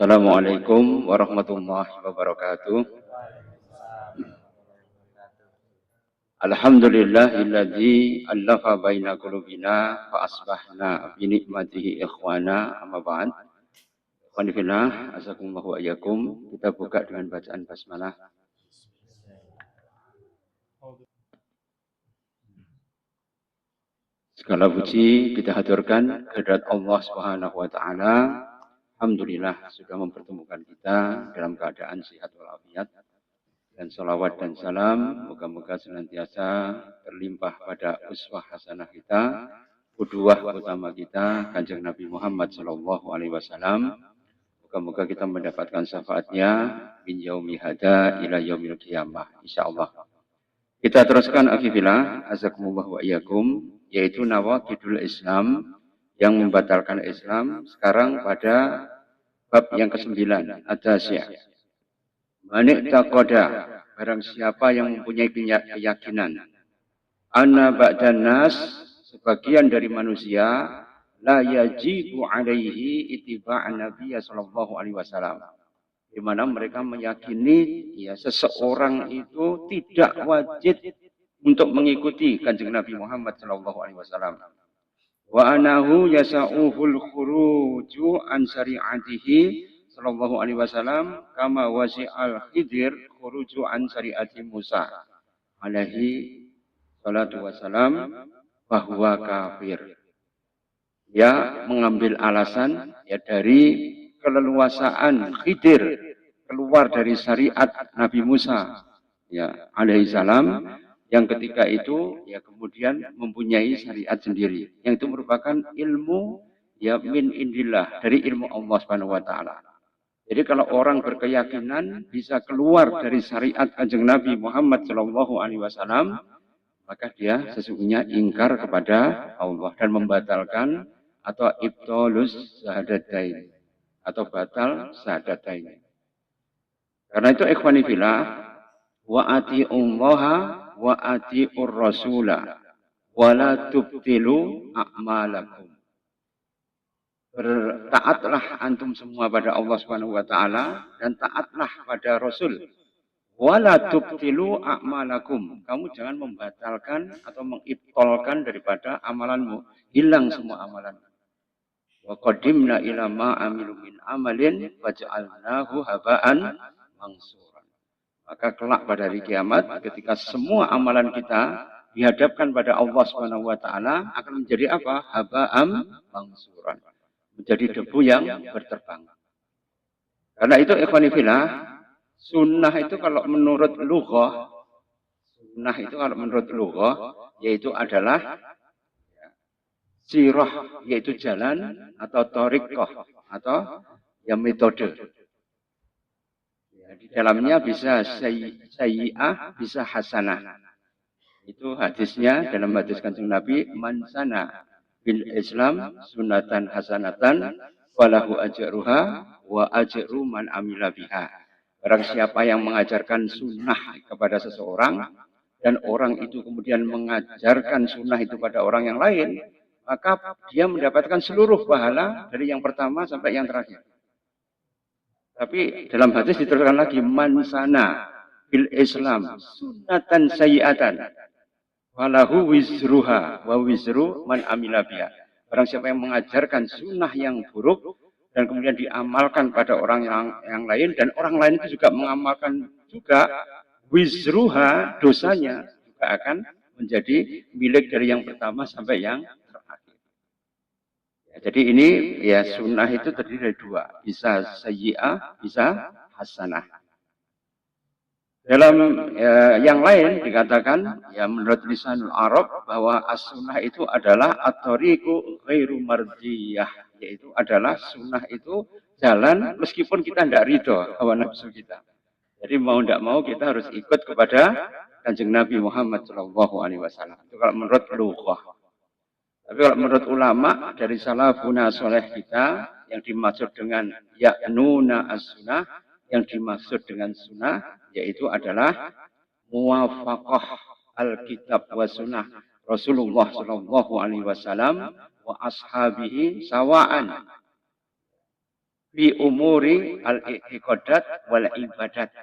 Assalamualaikum warahmatullahi wabarakatuh. Alhamdulillahilladzi allafa baina qulubina fa asbahna bi nikmatihi ikhwana amma ba'd. Ikhwani fillah, azakumullahu wa iyyakum. Kita buka dengan bacaan basmalah. Segala puji kita haturkan kehadirat Allah Subhanahu wa taala. Alhamdulillah sudah mempertemukan kita dalam keadaan sehat walafiat. Dan salawat dan salam moga-moga senantiasa terlimpah pada uswah hasanah kita, qudwah utama kita, Kanjeng Nabi Muhammad sallallahu alaihi wasallam. Moga-moga kita mendapatkan syafaatnya min yaumi hada ila yaumil qiyamah insyaallah. Kita teruskan akifillah azakumullah wa iyyakum, yaitu nawaqidul Islam yang membatalkan Islam sekarang pada bab yang ke-9 ad-dasya. Manik takoda, barang siapa yang mempunyai keyakinan anna ba'dan nas, sebagian dari manusia la yajibu alaihi itiba'an Nabi sallallahu alaihi wasallam, di mana mereka meyakini ya seseorang itu tidak wajib untuk mengikuti Kanjeng Nabi Muhammad sallallahu alaihi wasallam. Wa anahu yasa'uhul khuruju an syari'atihi sallallahu alaihi wasallam kama wasi'al Khidir khuruju an syari'ati Musa alaihi salatu wasalam bahwa kafir. Ya mengambil alasan ya dari keleluasaan Khidir keluar dari syariat Nabi Musa ya alaihi salam, yang ketika itu ya kemudian mempunyai syariat sendiri yang itu merupakan ilmu ya min indillah, dari ilmu Allah Subhanahu wa taala. Jadi kalau orang berkeyakinan bisa keluar dari syariat Kanjeng Nabi Muhammad sallallahu alaihi wasallam, maka dia sesungguhnya ingkar kepada Allah dan membatalkan atau ibtalus syahadatain atau batal syahadatain. Karena itu ikhwani fillah, wa ati'ullaha wa ati'ur rasula wa la tubtilu a'malakum. Bertaatlah antum semua pada Allah Subhanahu wa taala dan taatlah pada Rasul. Wala tubtilu a'malakum. Kamu jangan membatalkan atau mengibtalkan daripada amalanmu, hilang semua amalan. Wa qadimna ila ma amilu min amalin faj'alnahu haba'an mansuran. Maka kelak pada hari kiamat ketika semua amalan kita dihadapkan pada Allah Subhanahu wa taala akan menjadi apa? Haba'an mansuran. Menjadi debu yang berterbang. Karena itu ikhwani fillah, sunnah itu kalau menurut lughah, yaitu adalah sirah, yaitu jalan atau thariqah atau ya metode. Ya, di dalamnya bisa sayyi'ah, bisa hasanah. Itu hadisnya dalam hadis Kanjeng Nabi, man sana bil Islam sunatan hasanatan falahu ajruha wa ajru man amila biha. Barang siapa yang mengajarkan sunnah kepada seseorang dan orang itu kemudian mengajarkan sunnah itu pada orang yang lain, maka dia mendapatkan seluruh pahala dari yang pertama sampai yang terakhir. Tapi dalam hadis diterangkan lagi, man sana bil Islam sunatan sayyi'atan walahu wizruha wa wizru man amila biha. Barang siapa yang mengajarkan sunnah yang buruk dan kemudian diamalkan pada orang yang lain dan orang lain itu juga mengamalkan juga, wizruha, dosanya juga akan menjadi milik dari yang pertama sampai yang terakhir. Ya, jadi ini ya sunnah itu terdiri dari dua, bisa sayyi'ah, bisa hasanah. Dalam yang lain dikatakan ya menurut lisanul Arab bahwa as-sunnah itu adalah at-thariqu ghairu mardiyah, yaitu adalah sunnah itu jalan meskipun kita tidak ridho hawa nafsu kita. Jadi mau tidak mau kita harus ikut kepada Kanjeng Nabi Muhammad sallallahu alaihi wasallam. Itu kalau menurut lughah. Tapi kalau menurut ulama dari salafuna soleh kita, yang dimaksud dengan ya'nuna as-sunnah, yang dimaksud dengan sunnah yaitu adalah muwafaqah al-kitab wa sunnah Rasulullah sallallahu alaihi wasallam wa ashabihi sawa'an. bi umuri al-i'tiqadat wal ibadat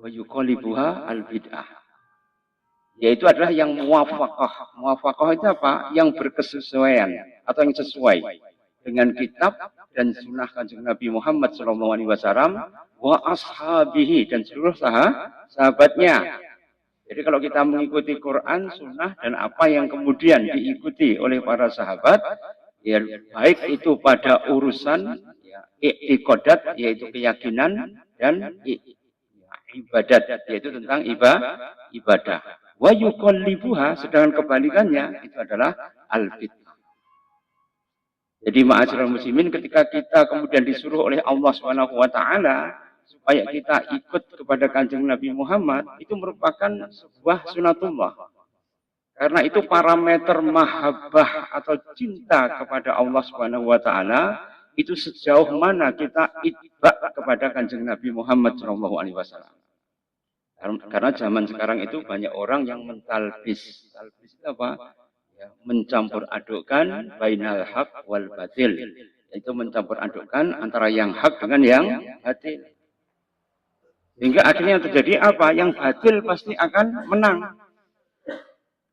wa yuqallibuha al-bid'ah. Yaitu adalah yang muwafaqah. Muwafaqah itu apa? Yang berkesesuaian atau yang sesuai dengan kitab dan sunnah Kanjeng Nabi Muhammad SAW wa ashabihi dan seluruh sahabatnya. Jadi kalau kita mengikuti Quran, sunnah dan apa yang kemudian diikuti oleh para sahabat, ya baik itu pada urusan ya, i'tiqadat yaitu keyakinan dan ibadat yaitu tentang ibadah. Wa yuqallibuha sedangkan kebalikannya itu adalah al-bid'ah. Jadi ma'asyiral muslimin ketika kita kemudian disuruh oleh Allah Subhanahu wa taala supaya kita ikut kepada Kanjeng Nabi Muhammad itu merupakan sebuah sunatullah. Karena itu parameter mahabbah atau cinta kepada Allah Subhanahu wa taala itu sejauh mana kita itba kepada Kanjeng Nabi Muhammad sallallahu alaihi wasallam. Karena zaman sekarang itu banyak orang yang mentalbis. Talbis itu apa? Ya, mencampur adukkan bainal haq wal batil. Itu mencampur adukkan antara yang hak dengan yang batil. Sehingga akhirnya yang terjadi apa? Yang batil pasti akan menang.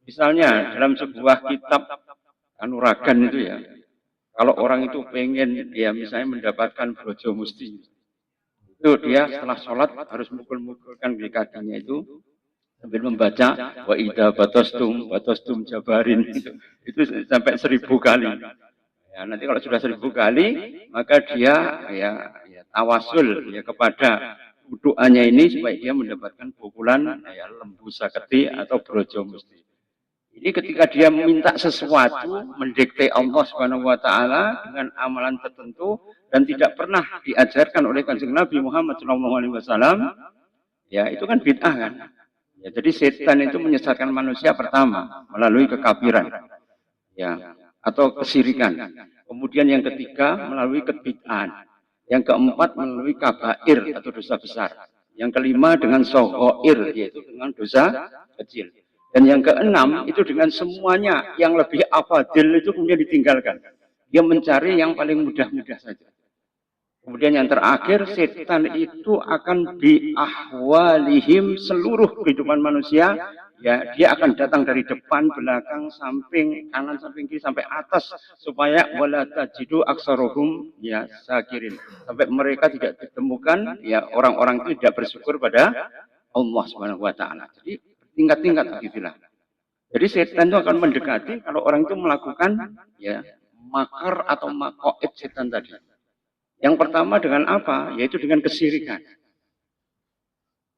Misalnya dalam sebuah kitab kanuragan itu ya. Kalau orang itu pengen ya misalnya mendapatkan brojo musti. Itu dia setelah sholat harus mukul-mukulkan di kakinya itu sambil membaca wa idza batastum jabarin itu sampai 1000 kali. Ya, nanti kalau sudah 1000 kali maka dia ya tawasul ya kepada doanya ini supaya dia mendapatkan pukulan ya lembu saketi atau brojo musti. Ini ketika dia meminta sesuatu mendikte Allah Subhanahu wa taala dengan amalan tertentu dan tidak pernah diajarkan oleh Kanjeng Nabi Muhammad SAW, ya itu kan bid'ah kan. Ya, jadi setan itu menyesatkan manusia pertama melalui kekafiran, ya, atau kesyirikan. Kemudian yang ketiga melalui kebid'ahan. Yang keempat melalui kabair atau dosa besar. Yang kelima dengan sogoir yaitu dengan dosa kecil. Dan yang keenam itu dengan semuanya yang lebih afadil itu kemudian ditinggalkan. Dia mencari yang paling mudah-mudah saja. Kemudian yang terakhir, setan itu akan biahwalihim seluruh kehidupan manusia. Ya, dia akan datang dari depan, belakang, samping, kanan, samping kiri, sampai atas. Supaya wala tajidu aksarohum ya sakirin. Sampai mereka tidak ditemukan, ya orang-orang itu tidak bersyukur pada Allah Subhanahu wa taala. Jadi tingkat-tingkat begitulah. Jadi setan itu akan mendekati kalau orang itu melakukan ya makar atau makoid setan tadi. Yang pertama dengan apa? Yaitu dengan kesyirikan.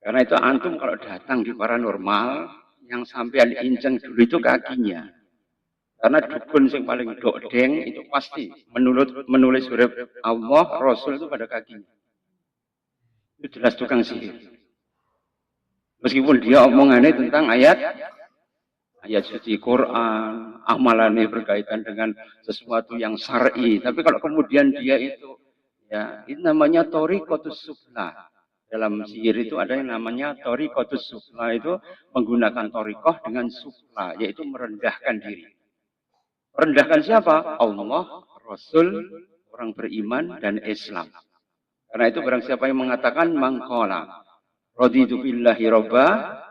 Karena itu antum kalau datang di paranormal, yang sampean inceng dulu itu kakinya. Karena dukun yang paling dodeng itu pasti menulis huruf Allah, Rasul itu pada kakinya. Itu jelas tukang sihir. Meskipun dia omongannya tentang ayat suci Quran, amalannya berkaitan dengan sesuatu yang syar'i. Tapi kalau kemudian dia itu, ya, itu namanya thariqatus sufla. Dalam sihir itu ada yang namanya thariqatus sufla, itu menggunakan thariqah dengan sufla, yaitu merendahkan diri. Merendahkan siapa? Allah, Rasul, orang beriman, dan Islam. Karena itu barang siapa yang mengatakan mangkola. Raditu billahi robba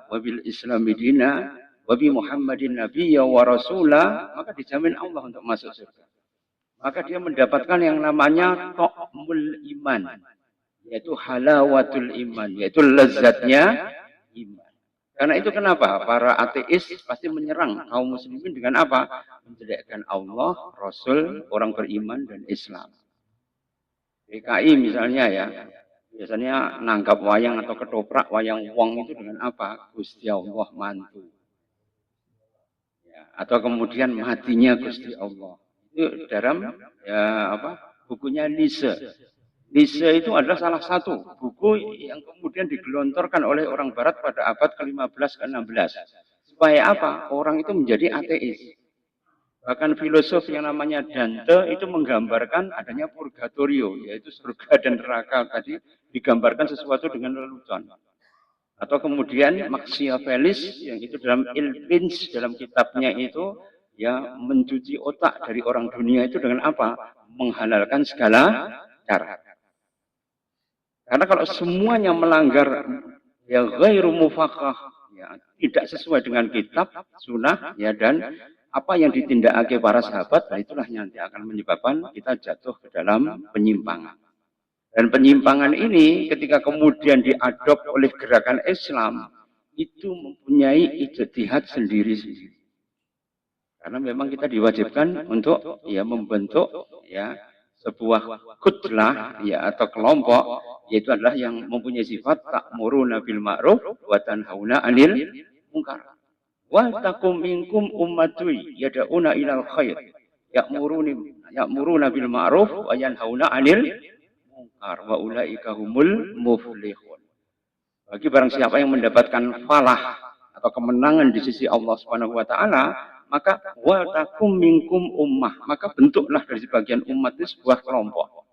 wa bil islami dina wa bi Muhammadin nabiyya wa rasula, maka dijamin Allah untuk masuk surga. Maka dia mendapatkan yang namanya ta'mul iman, yaitu halawatul iman, yaitu lezatnya iman. Karena itu kenapa para ateis pasti menyerang kaum muslimin dengan apa? Menjelekkan Allah, Rasul, orang beriman dan Islam. PKI misalnya ya, biasanya nangkap wayang atau ketoprak wayang wong itu dengan apa? Gusti Allah mantu. Ya, atau kemudian matinya Gusti Allah. Itu dalam ya apa? Bukunya Nietzsche. Nietzsche itu adalah salah satu buku yang kemudian digelontorkan oleh orang barat pada abad ke-15 ke-16. Supaya apa? Orang itu menjadi ateis. Bahkan filosof yang namanya Dante itu menggambarkan adanya purgatorio, yaitu surga dan neraka tadi digambarkan sesuatu dengan lelucon. Atau kemudian Machiavellis yang itu dalam Il Prince dalam kitabnya itu ya mencuci otak dari orang dunia itu dengan apa? Menghalalkan segala cara. Karena kalau semuanya melanggar ya ghairu mufaqqah, ya tidak sesuai dengan kitab, sunnah, ya dan apa yang ditindakake para sahabat, nah itulah yang nanti akan menyebabkan kita jatuh ke dalam penyimpangan. Dan penyimpangan ini ketika kemudian diadop oleh gerakan Islam, itu mempunyai ijtihad sendiri-sendiri. Karena memang kita diwajibkan untuk ya membentuk ya sebuah kutlah ya atau kelompok, yaitu adalah yang mempunyai sifat ta'muruna bil ma'ruf wa tanhauna 'anil munkar. Wa takum minkum ummatun yad'una ilal khair ya'muruna bil ma'ruf wa yanhauna 'anil munkar wa ulaika humul muflihun. Bagi barang siapa yang mendapatkan falah atau kemenangan di sisi Allah Subhanahu wa taala, maka wa takum minkum ummah, maka bentuklah dari sebagian umat itu sebuah kelompok.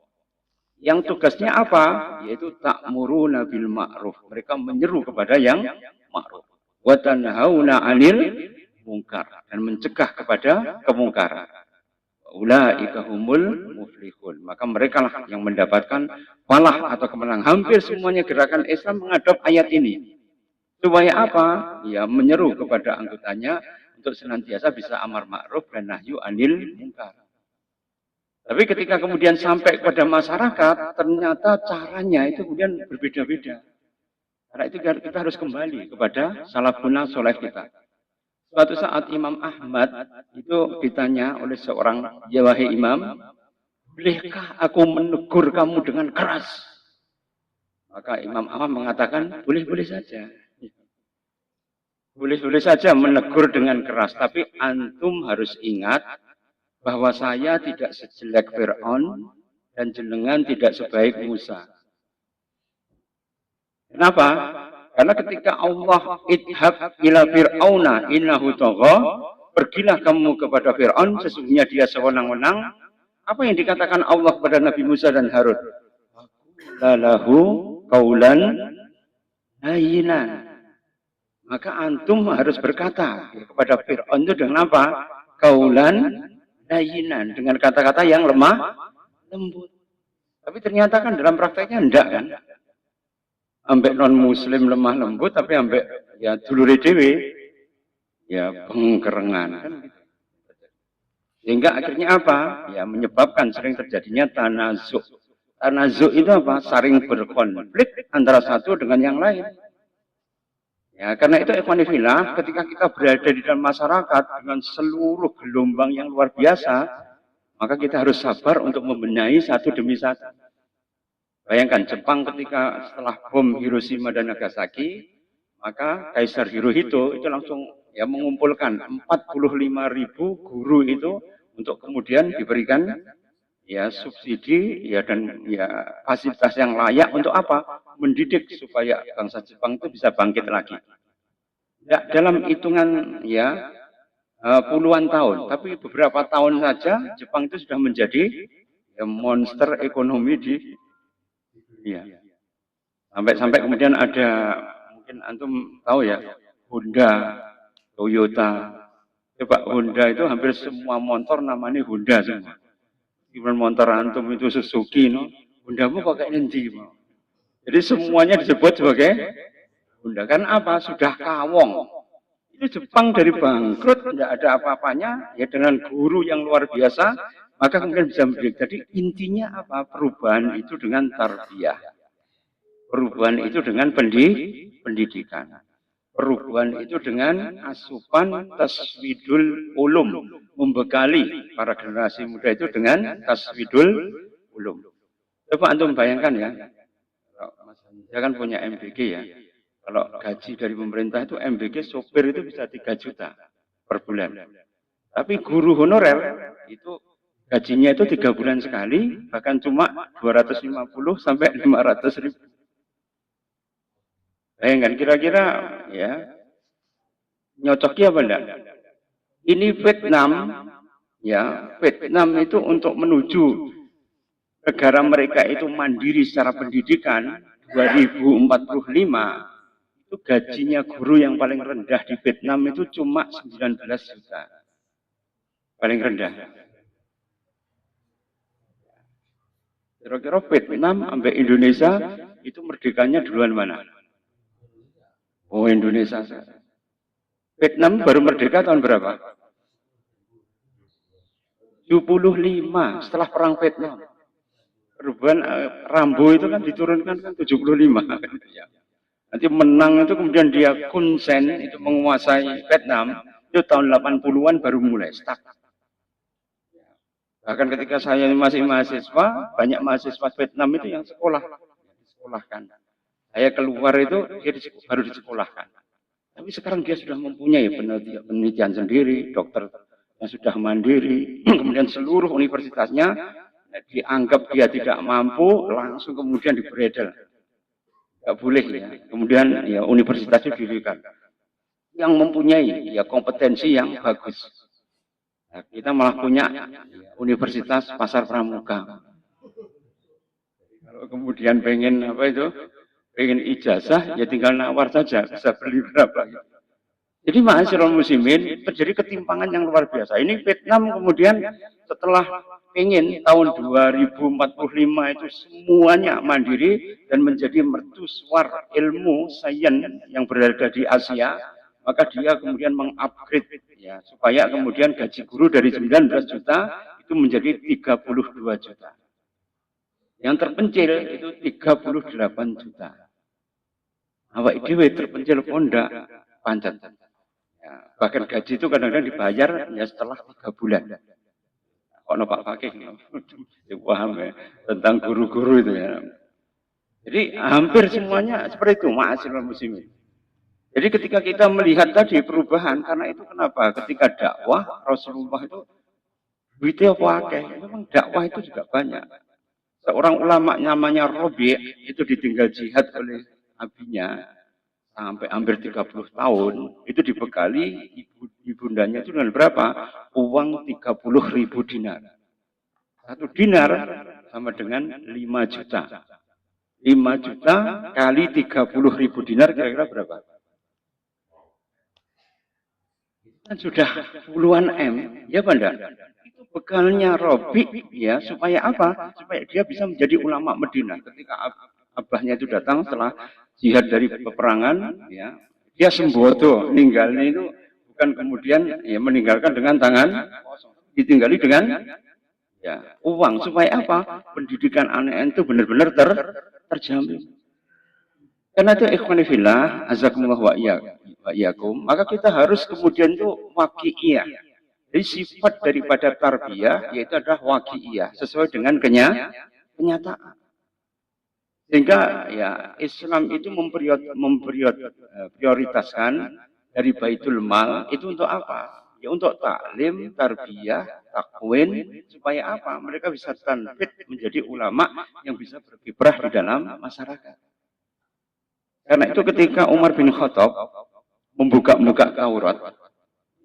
Yang tugasnya apa? Yaitu ta'muruna bil ma'ruf. Mereka menyeru kepada yang ma'ruf. Wa tanhauna 'anil munkar, dan mencegah kepada kemungkaran. Ulaika humul muflihun. Maka mereka lah yang mendapatkan falah atau kemenangan. Hampir semuanya gerakan Islam mengadop ayat ini. Supaya apa? Ya menyeru kepada anggotanya untuk senantiasa bisa amar ma'ruf dan nahyu anil munkar. Tapi ketika kemudian sampai kepada masyarakat, ternyata caranya itu kemudian berbeda-beda. Karena itu kita harus kembali kepada salafun soleh kita. Suatu saat Imam Ahmad itu ditanya oleh seorang, ya wahai Imam, bolehkah aku menegur kamu dengan keras? Maka Imam Ahmad mengatakan, boleh-boleh saja. Boleh-boleh saja menegur dengan keras, tapi antum harus ingat bahwa saya tidak sejelek Fir'aun dan jenengan tidak sebaik Musa. Kenapa? Karena ketika Allah idhab ila fir'auna innahu tagha, pergilah kamu kepada Fir'aun, sesungguhnya dia sewenang-wenang. Apa yang dikatakan Allah kepada Nabi Musa dan Harun? Lalahu qaulan hayyinan. Maka antum harus berkata kepada Fir'aun itu dengan apa? Qaulan hayyinan, dengan kata-kata yang lemah lembut. Tapi ternyata kan dalam prakteknya enggak kan? Ambek non muslim lemah lembut, tapi ambek ya dulure dhewe ya pengkerengan kan gitu. Sehingga akhirnya apa? Ya menyebabkan sering terjadinya tanazuk. Tanazuk itu apa? Saling berkonflik antara satu dengan yang lain. Ya, karena itu ikhwanifillah, ketika kita berada di dalam masyarakat dengan seluruh gelombang yang luar biasa, maka kita harus sabar untuk membenahi satu demi satu. Bayangkan Jepang ketika setelah bom Hiroshima dan Nagasaki, maka Kaisar Hirohito itu langsung ya mengumpulkan 45.000 guru itu untuk kemudian diberikan ya subsidi ya dan ya fasilitas yang layak untuk apa? Mendidik supaya bangsa Jepang itu bisa bangkit lagi. Ya, dalam hitungan ya puluhan tahun, tapi beberapa tahun saja Jepang itu sudah menjadi ya, monster ekonomi di dunia. Sampai kemudian ada, mungkin antum tahu ya, Honda, Toyota. Coba Honda itu hampir semua motor namanya Honda semua. Gimana motor antum itu Suzuki, no? Hondamu pakai nanti, no? Jadi semuanya disebut sebagai Honda. Kan apa? Sudah kawong. Itu Jepang dari bangkrut, tidak ada apa-apanya, ya dengan guru yang luar biasa, maka kemudian bisa mendidik. Jadi intinya apa? Perubahan itu dengan tarbiyah. Perubahan itu dengan pendidikan. Perubahan itu dengan asupan taswidul ulum. Membekali para generasi muda itu dengan taswidul ulum. Coba antum bayangkan ya. Mas Hamzah kan punya MBG ya. Kalau gaji dari pemerintah itu MBG sopir itu bisa 3 juta per bulan. Tapi guru honorer itu gajinya itu 3 bulan sekali, bahkan cuma 250 sampai 500 ribu. Bayangkan kira-kira ya nyocoknya apa enggak? Ini Vietnam, ya Vietnam itu untuk menuju negara mereka itu mandiri secara pendidikan 2045 itu gajinya guru yang paling rendah di Vietnam itu cuma 19 juta. Paling rendah. Kira-kira Vietnam sampai Indonesia itu merdekanya duluan mana? Oh, Indonesia. Vietnam baru merdeka tahun berapa? 75 setelah perang Vietnam. Perubahan Rambo itu kan diturunkan kan 75. Nanti menang itu kemudian dia Hun Sen itu menguasai Vietnam itu tahun 80-an baru mulai start. Bahkan ketika saya masih mahasiswa, banyak mahasiswa Vietnam itu yang disekolahkan. Saya keluar itu dia baru disekolahkan. Tapi sekarang dia sudah mempunyai penelitian sendiri, dokter yang sudah mandiri, kemudian seluruh universitasnya dianggap dia tidak mampu, langsung kemudian diberedel. Tidak boleh ya. Kemudian ya universitas itu didirikan. Yang mempunyai ya kompetensi yang bagus. Nah, kita malah punya Universitas Pasar Pramuka. Kalau kemudian pengen apa itu, pengen ijazah, ya tinggal nawar saja, bisa beli berapa. Jadi ma'asyiral muslimin terjadi ketimpangan yang luar biasa. Ini Vietnam kemudian setelah pengen tahun 2045 itu semuanya mandiri dan menjadi mercusuar ilmu sains yang berada di Asia, maka dia kemudian mengupgrade ya supaya kemudian gaji guru dari 19 juta itu menjadi 32 juta. Yang terpencil itu 38 juta. Awak dhewe terpencil pondak pancet. Ya, bahkan gaji itu kadang-kadang dibayar ya setelah 3 bulan. Kok Pak Fakih paham ya tentang guru-guru itu ya. Jadi hampir semuanya seperti itu, ma'asyiral muslimin. Jadi ketika kita melihat tadi perubahan, karena itu kenapa? Ketika dakwah Rasulullah itu duitnya akeh, memang dakwah itu juga banyak. Seorang ulama namanya Robi itu ditinggal jihad oleh abinya sampai hampir 30 tahun, itu dibekali ibundanya itu dengan berapa? Uang 30.000 dinar. 1 dinar sama dengan 5 juta. 5 juta kali 30.000 dinar kira-kira berapa? Kan sudah puluhan M, ya Banda? Itu bekalnya Robi, ya, supaya apa? Supaya dia bisa menjadi ulama Medina. Ketika abahnya itu datang setelah jihad dari peperangan, ya, dia sembodo, ninggalnya itu bukan kemudian ya meninggalkan dengan tangan, ditinggali dengan ya uang. Supaya apa? Pendidikan anak itu benar-benar terjamin. Karena itu ikhwani fillah, azakumullah wa iyyakum, maka kita harus kemudian itu waqi'iyah. Jadi sifat daripada tarbiyah yaitu adalah waqi'iyah, sesuai dengan kenyataan. Sehingga ya Islam itu memprioritaskan dari Baitul Mal itu untuk apa? Ya untuk taklim, tarbiyah, takwin, supaya apa? Mereka bisa tanfid menjadi ulama yang bisa berkiprah di dalam masyarakat. Karena itu ketika Umar bin Khattab membuka Taurat,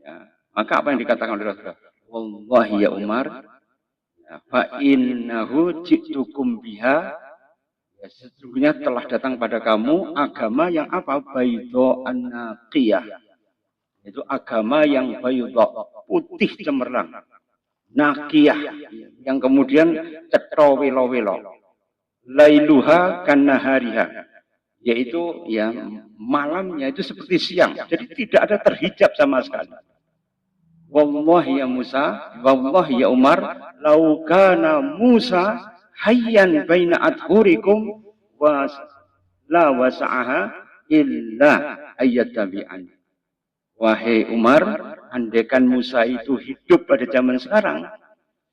ya, maka apa yang dikatakan oleh Rasulullah? Wallahi ya Umar, fa innahu ji'tukum biha, ya, sesungguhnya telah datang pada kamu agama yang apa? Baydho an-naqiyah. Itu agama yang baydho, putih cemerlang. Naqiyah, yang kemudian cetha welo-welo. Lailuha kannahariha. Yaitu ya malamnya itu seperti siang, jadi tidak ada terhijab sama sekali. Wallahi ya Musa, wallahi ya Umar, lau kana Musa hayyan baina adhurikum wa la wasa'aha illa ayyatabi'an. Wahai Umar, andaikan Musa itu hidup pada zaman sekarang,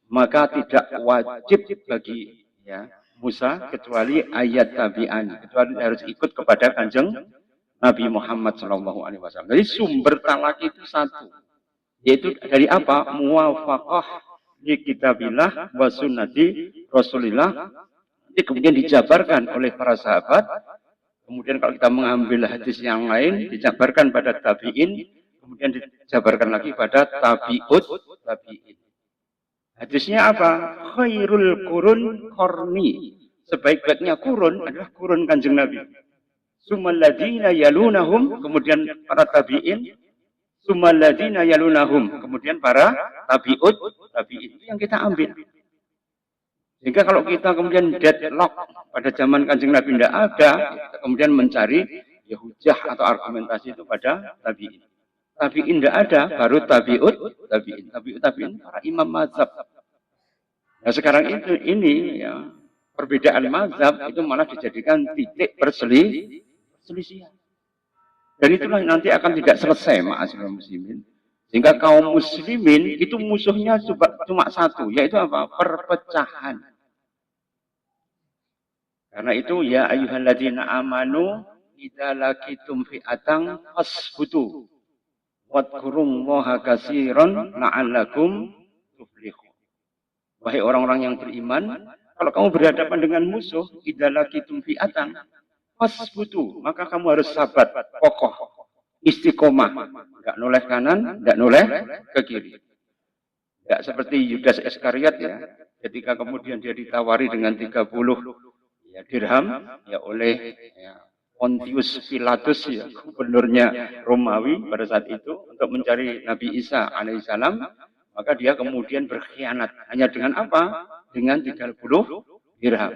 maka tidak wajib bagi ya Musa kecuali ayat tabi'an, kecuali harus ikut kepada Kanjeng Nabi Muhammad SAW. Jadi sumber talak itu satu, yaitu dari apa? Muwafaqah li kitabillah wa sunnati Rasulillah. Ini kemudian dijabarkan oleh para sahabat. Kemudian kalau kita mengambil hadis yang lain, dijabarkan pada tabi'in, kemudian dijabarkan lagi pada tabi'in. Hadisnya apa? Khairul kurun korni. Sebaik-baiknya kurun adalah kurun Kanjeng Nabi. Sumaladina yalunahum, kemudian para tabi'in. Sumaladina yalunahum, kemudian para tabi'in. Itu yang kita ambil. Sehingga kalau kita kemudian deadlock pada zaman Kanjeng Nabi tidak ada, kita kemudian mencari ya hujah atau argumentasi itu pada tabi'in. Tabi'in tidak ada, baru tabi'in para imam mazhab. Nah sekarang itu ini ya perbedaan mazhab itu malah dijadikan titik perselisihan. Dan itulah nanti akan tidak selesai ma'asyiral muslimin. Sehingga kaum muslimin itu musuhnya cuma satu, yaitu apa? Perpecahan. Karena itu ya ayyuhalladzina amanu idza laqitum fi'atan fasbutu wadhkurullaha katsiran la'allakum tuflihun. Wahai orang-orang yang beriman, kalau kamu berhadapan dengan musuh idza laqitum fi'atan fasbutu, maka kamu harus sabar, kokoh, istiqomah, enggak noleh kanan, enggak noleh ke kiri. Enggak seperti Yudas Iskariot ya, ketika kemudian dia ditawari dengan 30 ya dirham ya oleh ya, Pontius Pilatus ya gubernurnya Romawi pada saat itu untuk mencari Nabi Isa alaihissalam, maka dia kemudian berkhianat hanya dengan apa? Dengan 30 dirham.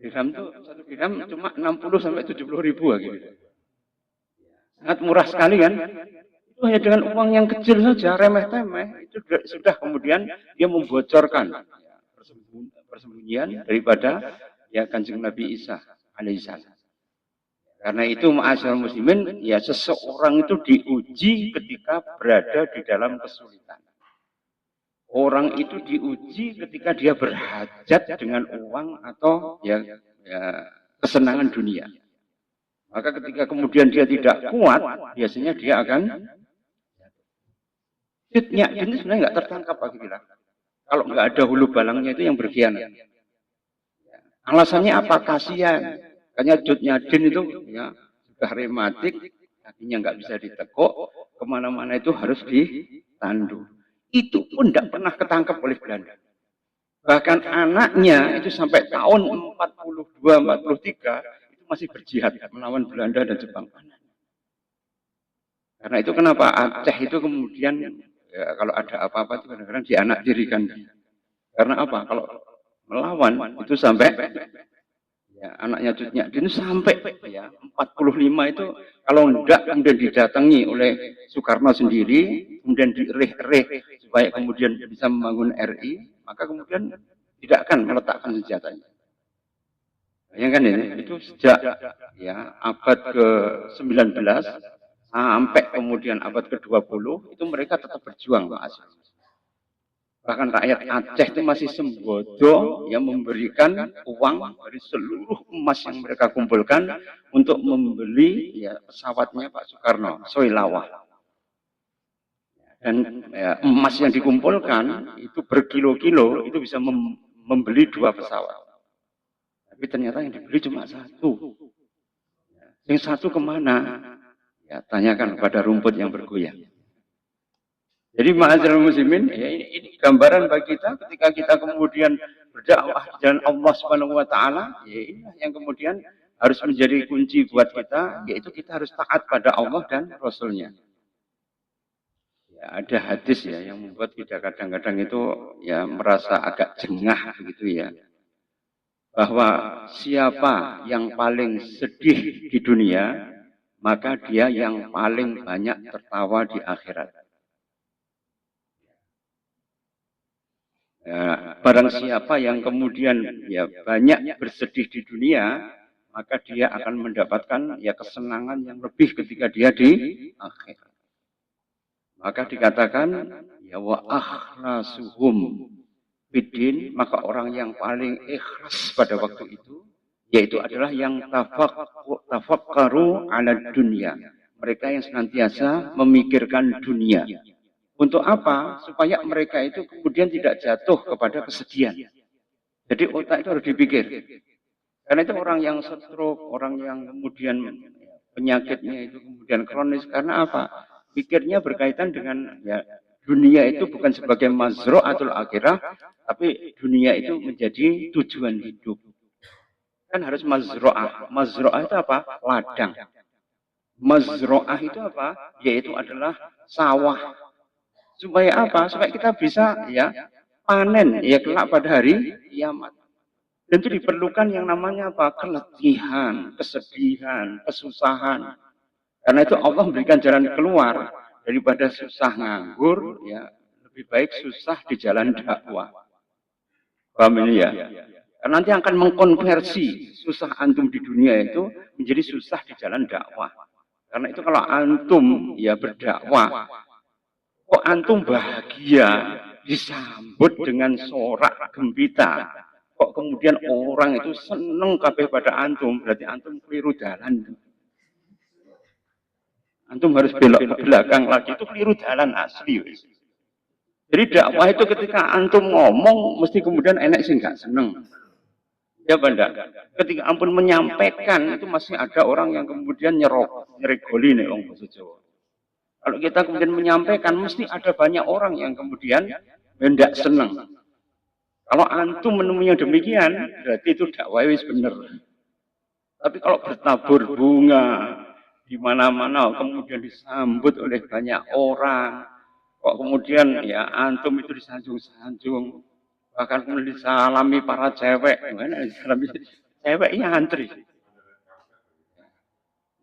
Dirham itu satu dirham cuma 60 sampai 70 ribu gitu. Sangat murah sekali kan? Itu hanya dengan uang yang kecil saja, remeh-temeh, itu sudah kemudian dia membocorkan persembunyian daripada ya Kanjeng Nabi Isa alaihissalam. Karena itu ma'asyiral muslimin, ya seseorang itu diuji ketika berada di dalam kesulitan. Orang itu diuji ketika dia berhajat dengan uang atau ya kesenangan dunia. Maka ketika kemudian dia tidak kuat, biasanya dia akan fitnya ini sebenarnya nggak tertangkap Pak Gila. Kalau nggak ada hulu balangnya itu yang berkhianat. Alasannya apa? Kasihan. Makanya Jutnya Din itu ya sudah rematik, kakinya nggak bisa ditekuk, kemana-mana itu harus ditandu. Itu pun tidak pernah ketangkap oleh Belanda. Bahkan anaknya itu sampai tahun 42-43 itu masih berjihad melawan Belanda dan Jepang. Karena itu kenapa Aceh itu kemudian ya, kalau ada apa-apa itu kadang-kadang dianak dirikan. Karena apa? Kalau melawan itu sampai ya, anaknya Jutnya Din sampai ya 45 itu kalau enggak kemudian didatangi oleh Soekarno sendiri, kemudian direh-reh supaya kemudian bisa membangun RI, maka kemudian tidak akan meletakkan senjatanya. Bayangkan ini, itu sejak ya abad ke-19 sampai kemudian abad ke-20 itu mereka tetap berjuang, Pak. Bahkan rakyat Aceh itu masih sembodo yang memberikan uang dari seluruh emas yang mereka kumpulkan untuk membeli ya, pesawatnya Pak Soekarno, Soilawah. Dan ya, emas yang dikumpulkan itu berkilo-kilo itu bisa membeli 2 pesawat. Tapi ternyata yang dibeli cuma 1. Yang 1 kemana? Ya, tanyakan kepada rumput yang bergoyang. Jadi ma'asyiral muslimin, ya ini gambaran bagi kita ketika kita kemudian berdakwah dan Allah Subhanahu wa taala, ya inilah yang kemudian harus menjadi kunci buat kita, yaitu kita harus taat pada Allah dan Rasul-Nya. Ya, ada hadis ya yang membuat kita kadang-kadang itu ya merasa agak jengah begitu ya. Bahwa siapa yang paling sedih di dunia, maka dia yang paling banyak tertawa di akhirat. Ya, barang siapa yang kemudian ya banyak bersedih di dunia, maka dia akan mendapatkan ya kesenangan yang lebih ketika dia di akhirat. Maka dikatakan ya wa akhlasuhum bidin, maka orang yang paling ikhlas pada waktu itu yaitu adalah yang tafakkaru ala dunia. Mereka yang senantiasa memikirkan dunia. Untuk apa? Supaya mereka itu kemudian tidak jatuh kepada kesedihan. Jadi otak itu harus dipikir. Karena itu orang yang stroke, orang yang kemudian penyakitnya itu kemudian kronis. Karena apa? Pikirnya berkaitan dengan ya, dunia itu bukan sebagai mazra'atul akhirah, tapi dunia itu menjadi tujuan hidup. Kan harus mazra'ah. Mazra'ah itu apa? Ladang. Mazra'ah itu apa? Yaitu adalah sawah. Supaya apa? Supaya kita bisa ya panen, ya kelak pada hari kiamat. Dan itu diperlukan yang namanya apa? Keletihan, kesedihan, kesusahan. Karena itu Allah memberikan jalan keluar daripada susah nganggur, ya lebih baik susah di jalan dakwah. Paham ini ya? Karena nanti akan mengkonversi susah antum di dunia itu menjadi susah di jalan dakwah. Karena itu kalau antum ya berdakwah, kok antum bahagia disambut dengan sorak gembira, kok kemudian orang itu seneng kabeh pada antum, berarti antum keliru jalan. Antum harus belok ke belakang lagi, itu keliru jalan asli. Jadi dakwah itu ketika antum ngomong mesti kemudian enek sih nggak seneng. Ya benda. Ketika ampun menyampaikan itu masih ada orang yang kemudian nyeregoli nih orang bahasa Jawa. Kalau kita kemudian menyampaikan mesti ada banyak orang yang kemudian tidak senang. Kalau antum menemui yang demikian berarti itu dakwah wis bener. Tapi kalau bertabur bunga di mana-mana kemudian disambut oleh banyak orang, kok kemudian ya antum itu disanjung-sanjung, bahkan kemudian disalami para cewek, gimana disalami ceweknya antri.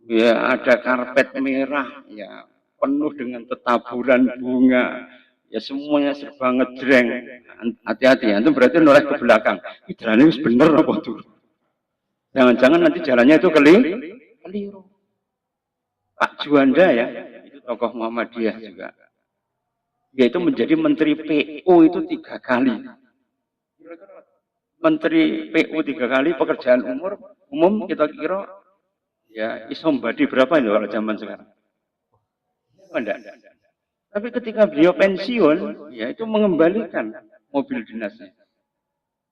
Ya ada karpet merah, ya penuh dengan tetaburan bunga, ya semuanya serba ngejreng. Hati-hati, antum berarti noleh ke belakang. Ini jalannya wis bener apa tuh? Jangan-jangan nanti jalannya itu keliru. Pak Juanda ya, itu tokoh Muhammadiyah juga. Yaitu menjadi menteri PU itu 3 kali. Menteri PU 3 kali, pekerjaan umum kita kira ya isombadi berapa itu kalau zaman sekarang? Enggak. Tapi ketika beliau pensiun, ya itu mengembalikan mobil dinasnya.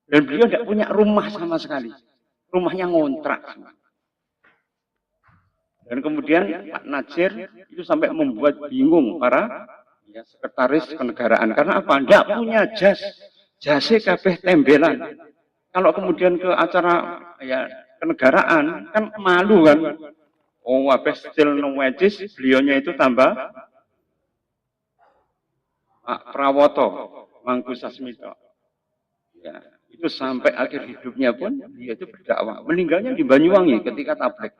Dan beliau tidak punya rumah sama sekali. Rumahnya ngontrak. Dan kemudian Pak Najir itu sampai membuat bingung para ya, sekretaris kenegaraan. Karena apa? Tidak punya jas. Jasnya kabeh tembelan. Kalau kemudian ke acara ya kenegaraan, kan malu kan. Oh, habis still no wedges, beliaunya itu tambah Pak Prawoto, Mangku Sasmito. Ya, itu sampai akhir hidupnya pun dia itu berdakwah. Meninggalnya di Banyuwangi ketika tabligh.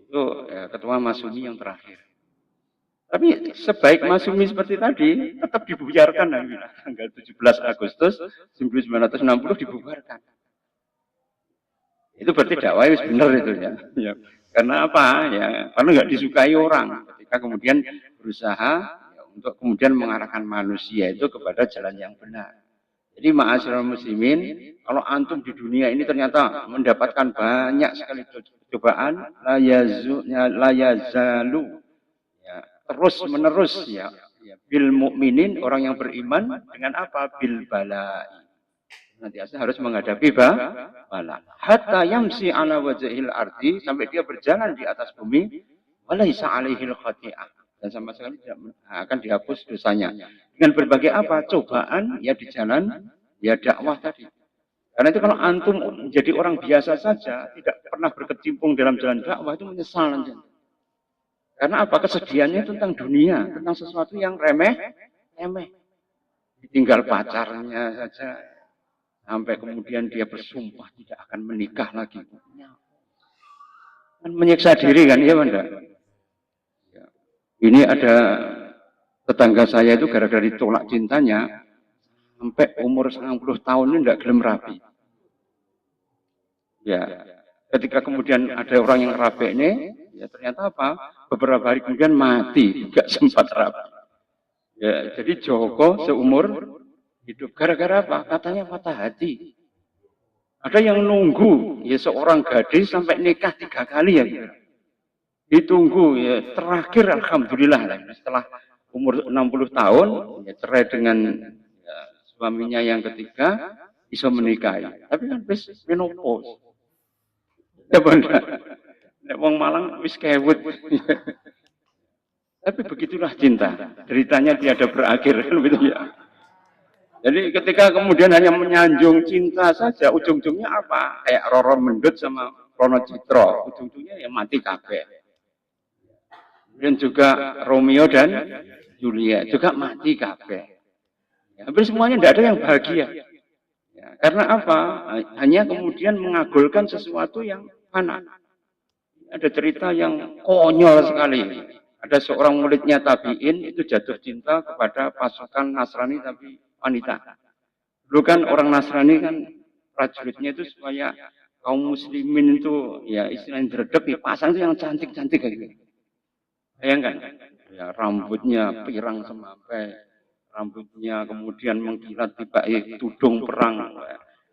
Itu ya, ketua Masumi yang terakhir. Tapi sebaik Masumi seperti tadi, tetap dibubarkan tanggal 17 Agustus 1960 dibubarkan. Itu berarti dakwah itu benar itu ya. Ya. Karena apa? Ya, karena nggak disukai orang. Ketika kemudian berusaha ya, untuk kemudian mengarahkan manusia itu kepada jalan yang benar. Jadi ma'asyiral muslimin, kalau antum di dunia ini ternyata mendapatkan banyak sekali cobaan, la yazalu, ya, terus menerus ya, bil mukminin orang yang beriman dengan apa? Bil balai. Nanti harus menghadapi bala. Hatta yamsi ala wajhil ardi, sampai dia berjalan di atas bumi, walaisa alaihil khati'ah, dan sama sekali tidak akan dihapus dosanya. Dengan berbagai apa? Cobaan ya di jalan ya dakwah tadi. Karena itu kalau antum menjadi orang biasa saja, tidak pernah berkecimpung dalam jalan dakwah, itu menyesal nanti. Karena apa? Kesedihannya tentang dunia, tentang sesuatu yang remeh. Ditinggal pacarnya saja, sampai kemudian dia bersumpah tidak akan menikah lagi. Kan menyiksa diri kan, iya Banda? Ini ada tetangga saya itu gara-gara ditolak cintanya, sampai umur 90 tahun ini tidak gelem rapi. Ya, ketika kemudian ada orang yang rapi ini, ya ternyata apa? Beberapa hari kemudian mati, tidak sempat rapi. Ya, jadi Joko seumur hidup gara-gara apa? Katanya patah hati. Ada yang nunggu, ya seorang gadis sampai nikah 3 kali ya. Ditunggu, ya terakhir alhamdulillah setelah umur 60 tahun, ya cerai dengan ya, suaminya yang ketiga, bisa menikahi. Tapi kan wis menopause. Ya benar. Nek wong Malang wis kewet. Tapi begitulah cinta. Ceritanya tiada berakhir kan begitu ya. Jadi ketika kemudian hanya menyanjung cinta saja, ujung-ujungnya apa? Kayak Roro Mendut sama Rono Citro, ujung-ujungnya ya mati kabeh. Dan juga Romeo dan Julia juga mati kabeh. Ya, hampir semuanya tidak ada yang bahagia. Ya, karena apa? Hanya kemudian mengagulkan sesuatu yang fana. Ada cerita yang konyol sekali. Ada seorang muridnya tabiin itu jatuh cinta kepada pasukan Nasrani tapi wanita. Dulu kan orang Nasrani kan prajuritnya itu supaya kaum muslimin itu ya istilahnya dredeg dipasang itu yang cantik-cantik kayak gitu. Bayangkan, ya rambutnya pirang semampai, rambutnya kemudian mengkilat tiba tudung perang.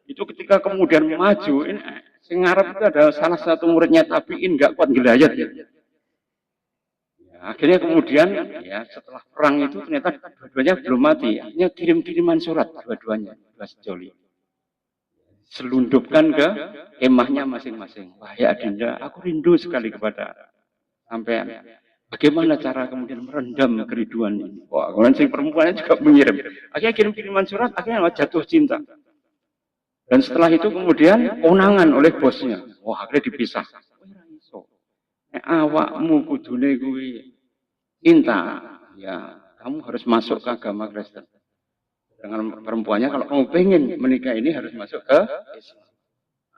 Itu ketika kemudian maju, ini sing ngarep itu ada salah satu muridnya tabiin nggak kuat gelayat ya. Akhirnya kemudian ya setelah perang itu ternyata dua-duanya belum mati. Akhirnya kirim-kiriman surat dua-duanya, dua sejoli. Selundupkan ke kemahnya masing-masing. Wahai Adinda, aku rindu sekali kepada sampean. Bagaimana cara kemudian merendam kerinduan ini? Wah, kemudian si perempuannya juga mengirim. Akhirnya kirim-kiriman surat, akhirnya jatuh cinta. Dan setelah itu kemudian konangan oleh bosnya. Wah, akhirnya dipisah. Awakmu kudune kuwi cinta, ya kamu harus masuk ke agama Kristen. Dengan perempuannya kalau kamu pengen menikah ini harus masuk ke Islam.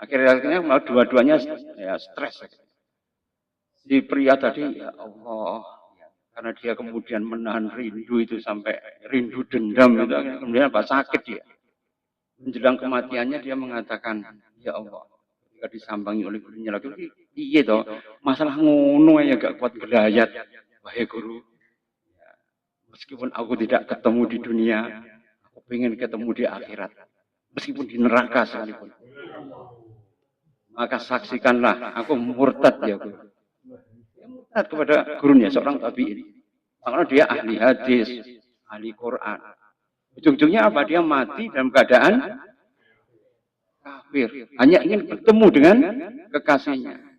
Akhirnya mau dua-duanya ya stres. Si pria tadi ya Allah, karena dia kemudian menahan rindu itu sampai rindu dendam itu kemudian apa sakit dia. Menjelang kematiannya dia mengatakan, ya Allah, ketika disambangi oleh gurunya lagi, iya toh, masalah ngono ya gak kuat gelayat. Wahai guru, meskipun aku tidak ketemu di dunia, aku ingin ketemu di akhirat. Meskipun di neraka sekalipun. Maka saksikanlah, aku murtad ya guru. Murtad kepada gurunya, seorang tabi'in. Karena dia ahli hadis, ahli Quran. Ujung-ujungnya apa? Dia mati dalam keadaan kafir. Hanya ingin bertemu dengan kekasihnya.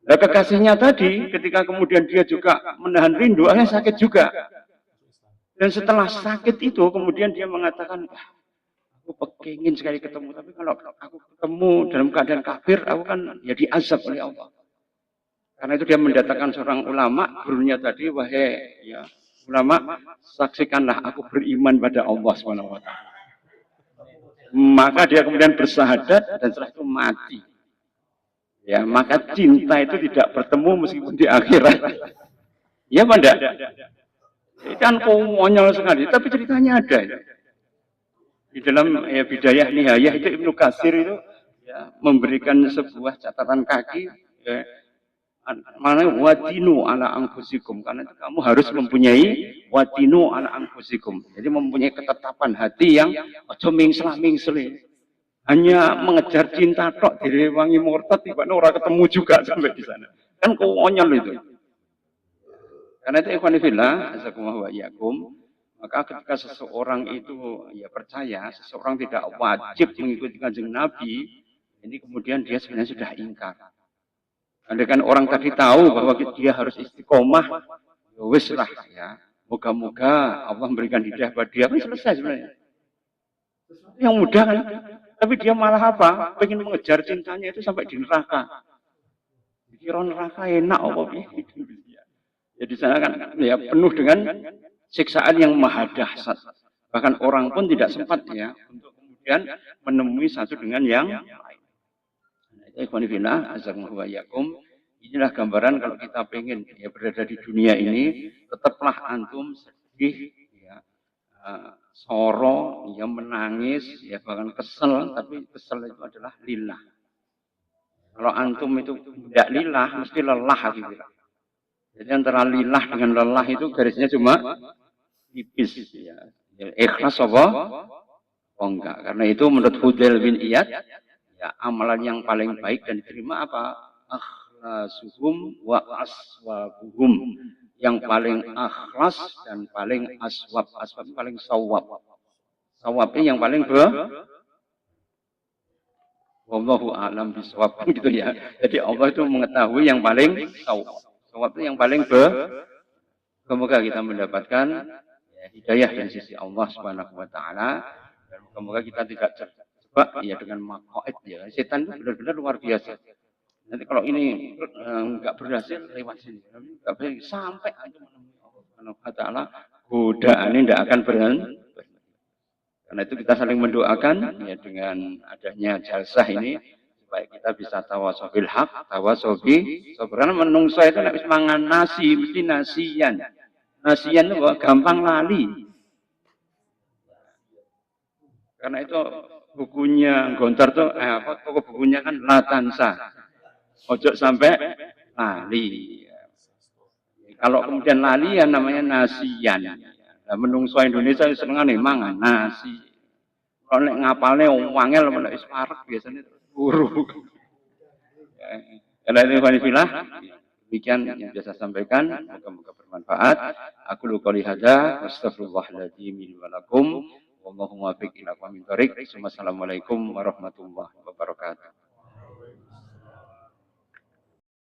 Nah, kekasihnya tadi, ketika kemudian dia juga menahan rindu, akhirnya sakit juga. Dan setelah sakit itu, kemudian dia mengatakan, aku pengen sekali ketemu, tapi kalau aku ketemu dalam keadaan kafir, aku kan ya diazab oleh Allah. Karena itu dia mendatangkan seorang ulama, gurunya tadi, wahai ya ulama, saksikanlah aku beriman pada Allah SWT. Maka dia kemudian bersahadat dan setelah itu mati. Ya, maka cinta itu tidak bertemu meskipun di akhirat. Ya, Pak? Itu kan konyol sekali, tapi ceritanya ada. Di dalam ya, Bidayah Nihayah itu Ibnu Katsir itu ya, memberikan sebuah catatan kaki ya, mana watinu ala anfusikum, karena itu kamu harus mempunyai watinu ala anfusikum. Jadi mempunyai ketetapan hati yang ojo mingslah-mingsli. Hanya mengejar cinta tok direwangi murtad tiba-tiba orang ketemu juga sampai di sana. Kan konyol itu. Karena itu ikhwan fillah, azakumullah wa iyyakum, maka ketika seseorang itu ya percaya, seseorang tidak wajib mengikuti kanjeng Nabi, ini kemudian dia sebenarnya sudah ingkar. Andaikan orang tadi tahu bahwa dia harus istiqomah, ya wis lah ya. Moga-moga Allah memberikan hidayah pada dia, kan selesai sebenarnya. Yang mudah kan, tapi dia malah apa? Pengen mengejar cintanya itu sampai di neraka. Kira neraka enak apa gitu. Ya di sana kan ya penuh dengan siksaan yang maha dahsyat. Bahkan orang pun tidak sempat ya untuk kemudian menemui satu dengan yang lain. Ikhwanifillah, azakumullah yakum. Inilah gambaran kalau kita pengen ya berada di dunia ini, tetaplah antum sedih, ya, soro, ya menangis, ya bahkan kesel, tapi kesel itu adalah lillah. Kalau antum itu tidak lillah, mesti lelah gitu. Jadi antara lillah dengan lelah itu garisnya cuma tipis. Ya. Ikhlas apa? Oh enggak. Karena itu menurut Hudail bin Iyad, ya, amalan yang paling baik dan diterima apa? Akhlasuhum wa aswabuhum. Yang paling akhlas dan paling aswab. Aswab paling sawab. Sawabnya yang paling wallahu a'lam bisawab gitu ya. Jadi Allah itu mengetahui yang paling sawab. Sawab itu yang paling semoga kita mendapatkan ya, hidayah dari sisi Allah Subhanahu wa taala dan semoga kita tidak terjebak ya dengan maqaid ya. Setan itu benar-benar luar biasa. Nanti kalau ini enggak berhasil lewat sini. Enggak berhasil sampai antum menemui Allah Subhanahu wa taala, godaan ini enggak akan berhenti. Karena itu kita saling mendoakan ya dengan adanya jalsah ini supaya kita bisa tawasobil hak, tawasobi sabr. Karena menungso itu nek wis mangan nasi mesti nasian. Nasian itu gampang lali. Karena itu bukunya Gontar tuh toko bukunya kan Latansa. Ojo sampai lali. Kalau kemudian lali ya namanya nasian. Nah, menungso Indonesia senengane mangan nasi. Kalau nek ngapalne wangel nek wis parek biasanya buru. Karena itu wanifillah, demikian yang biasa sampaikan, moga-moga bermanfaat. Aku qouli hadza, astaghfirullahaladzim wa lakum, wallahu muwaffiq ila aqwamit thoriq. Wassalamualaikum warahmatullahi wabarakatuh.